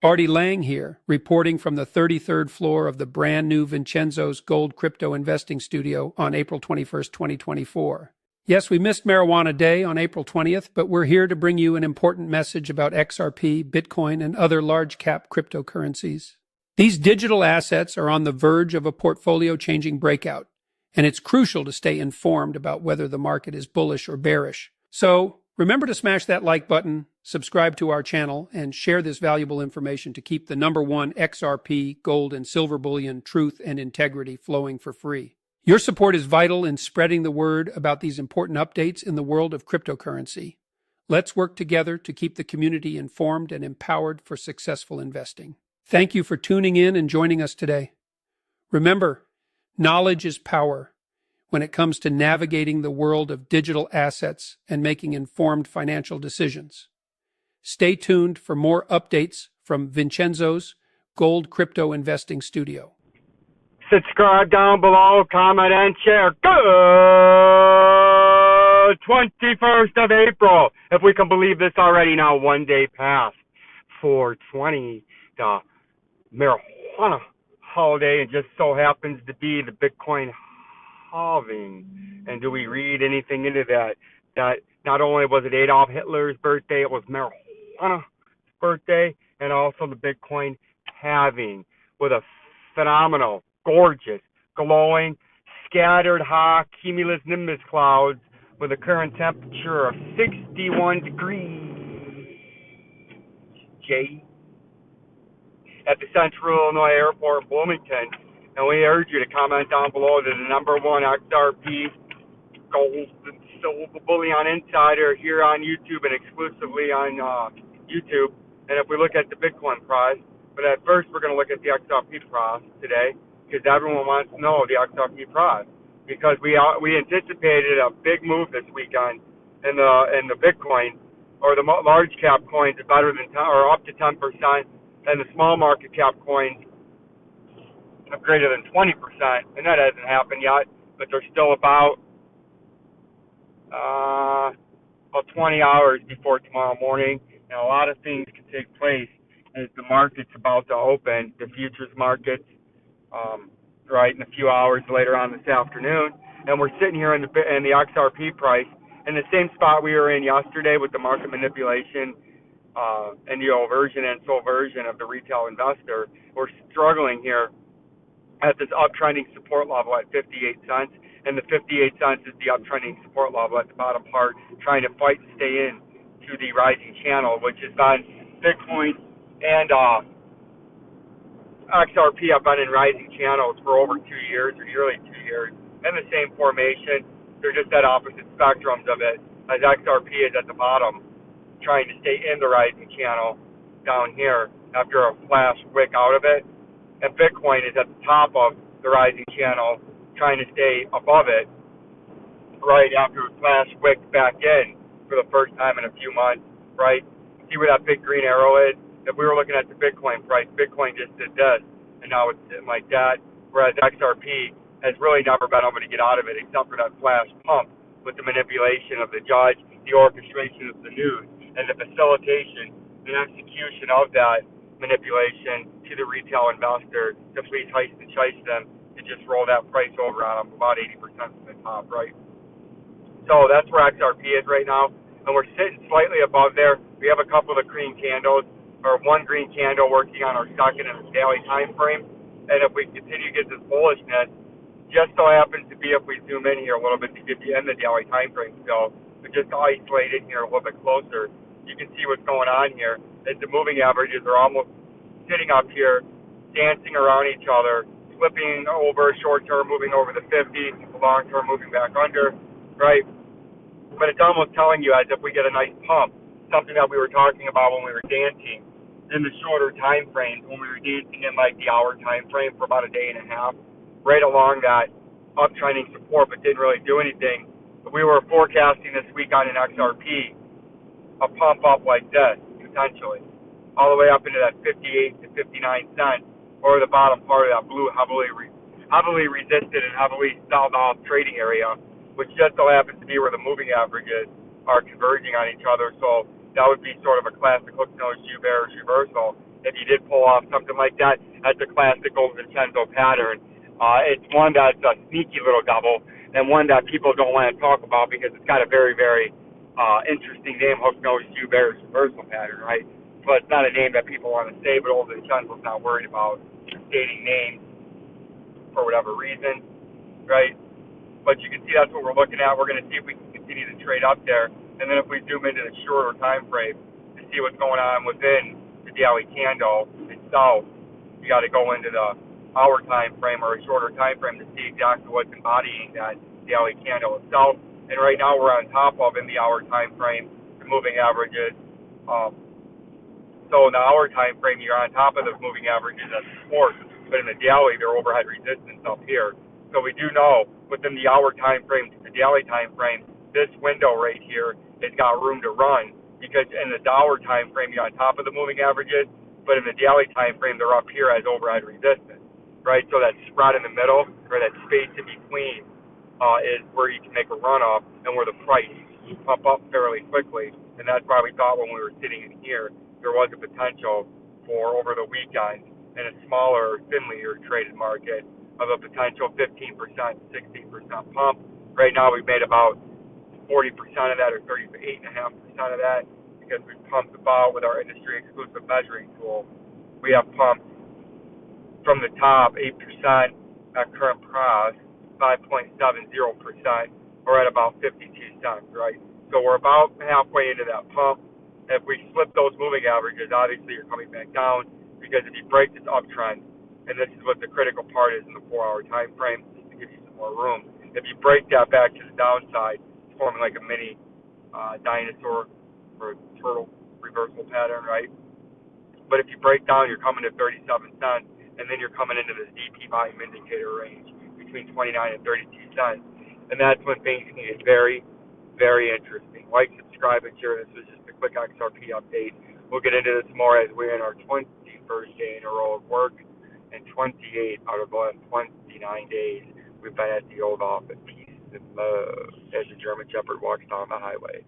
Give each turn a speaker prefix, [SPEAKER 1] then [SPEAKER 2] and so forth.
[SPEAKER 1] Artie Lang here, reporting from the 33rd floor of the brand new VINCENZO'S gold crypto investing studio on April 21st, 2024. Yes, we missed Marijuana Day on April 20th, but we're here to bring you an important message about XRP, Bitcoin, and other large-cap cryptocurrencies. These digital assets are on the verge of a portfolio-changing breakout, and it's crucial to stay informed about whether the market is bullish or bearish. So, remember to smash that like button, subscribe to our channel, and share this valuable information to keep the #1 XRP, gold, and silver bullion truth and integrity flowing for free. Your support is vital in spreading the word about these important updates in the world of cryptocurrency. Let's work together to keep the community informed and empowered for successful investing. Thank you for tuning in and joining us today. Remember, knowledge is power when it comes to navigating the world of digital assets and making informed financial decisions. Stay tuned for more updates from Vincenzo's Gold Crypto Investing Studio.
[SPEAKER 2] Subscribe down below, comment, and share. Good 21st of April. If we can believe this already now, one day past 420, the marijuana holiday, and just so happens to be the Bitcoin halving. And do we read anything into that? That not only was it Adolf Hitler's birthday, it was marijuana's birthday, and also the Bitcoin halving with a phenomenal, gorgeous, glowing, scattered hot cumulonimbus clouds with a current temperature of 61 degrees J at the Central Illinois Airport in Bloomington. And we urge you to comment down below to the #1 XRP gold and silver bullion insider here on YouTube and exclusively on YouTube. And if we look at the Bitcoin price, but at first we're going to look at the XRP price today, because everyone wants to know the XRP price, because we anticipated a big move this weekend in the Bitcoin, or the large cap coins are better than 10, or up to 10%, and the small market cap coins of greater than 20%, and that hasn't happened yet, but they're still about 20 hours before tomorrow morning, and a lot of things can take place as the market's about to open, the futures markets, right, in a few hours later on this afternoon, and we're sitting here in the XRP price in the same spot we were in yesterday with the market manipulation and the overversion and subversion of the retail investor. We're struggling here at this uptrending support level at 58 cents, and the 58 cents is the uptrending support level at the bottom part, trying to fight and stay in to the rising channel, which has been Bitcoin and XRP have been in rising channels for over 2 years, or nearly 2 years, in the same formation. They're just at opposite spectrums of it, as XRP is at the bottom, trying to stay in the rising channel down here after a flash wick out of it, and Bitcoin is at the top of the rising channel, trying to stay above it right after a flash wick back in for the first time in a few months, right? See where that big green arrow is? If we were looking at the Bitcoin price, Bitcoin just did this, and now it's sitting like that, whereas XRP has really never been able to get out of it except for that flash pump with the manipulation of the judge, the orchestration of the news, and the facilitation and execution of that manipulation to the retail investor to fleece, heist, and chase them to just roll that price over on them about 80% from the top, right? So that's where XRP is right now, and we're sitting slightly above there. We have a couple of green candles, or one green candle working on our second and daily time frame, and if we continue to get this bullishness, just so happens to be if we zoom in here a little bit to get you in the daily time frame still, but just to isolate in here a little bit closer, you can see what's going on here. As the moving averages are almost sitting up here, dancing around each other, flipping over short term, moving over the 50, the long term moving back under, right? But it's almost telling you as if we get a nice pump, something that we were talking about when we were dancing in the shorter time frames, when we were dancing in like the hour time frame for about a day and a half, right along that uptrending support, but didn't really do anything. But we were forecasting this week on an XRP a pump up like this, potentially, all the way up into that 58 to 59 cents, or the bottom part of that blue heavily resisted and heavily sold off trading area, which just so happens to be where the moving averages are converging on each other. So that would be sort of a classic hook nose Jew bearish reversal if you did pull off something like that, that's a classic old Vincenzo pattern. It's one that's a sneaky little double, and one that people don't want to talk about because it's got a very, very interesting name, hook nose shoe bears reversal pattern, right? But it's not a name that people want to say, but old Vincenzo's not worried about stating names for whatever reason, right? But you can see that's what we're looking at. We're going to see if we can continue to trade up there. And then if we zoom into the shorter time frame to see what's going on within the daily candle itself, you got to go into the hour time frame or a shorter time frame to see exactly what's embodying that daily candle itself. And right now we're on top of, in the hour time frame, the moving averages. So in the hour time frame, you're on top of the moving averages as support, but in the daily, they're overhead resistance up here. So we do know within the hour time frame to the daily time frame, this window right here has got room to run, because in the hour time frame, you're on top of the moving averages, but in the daily time frame, they're up here as overhead resistance, right? So that spread in the middle, or that space in between, is where you can make a run up and where the price pump up fairly quickly. And that's why we thought when we were sitting in here, there was a potential for over the weekend in a smaller, thinly traded market of a potential 15%, 16% pump. Right now we've made about 40% of that, or 38.5% of that, because we've pumped about, with our industry exclusive measuring tool, we have pumped from the top 8% at current price, 5.70%, or at about 52 cents, right? So we're about halfway into that pump. If we slip those moving averages, obviously you're coming back down, because if you break this uptrend, and this is what the critical part is in the 4-hour time frame, to give you some more room. If you break that back to the downside, it's forming like a mini dinosaur or turtle reversal pattern, right? But if you break down, you're coming to 37 cents, and then you're coming into this DP volume indicator range between 29 and 32 cents. And that's when things can get very, very interesting. Like, subscribe, and share. This was just a quick XRP update. We'll get into this more as we're in our 21st day in a row of work, and 28 out of the last 29 days we've been at the old office. Peace and love as the German Shepherd walks down the highway.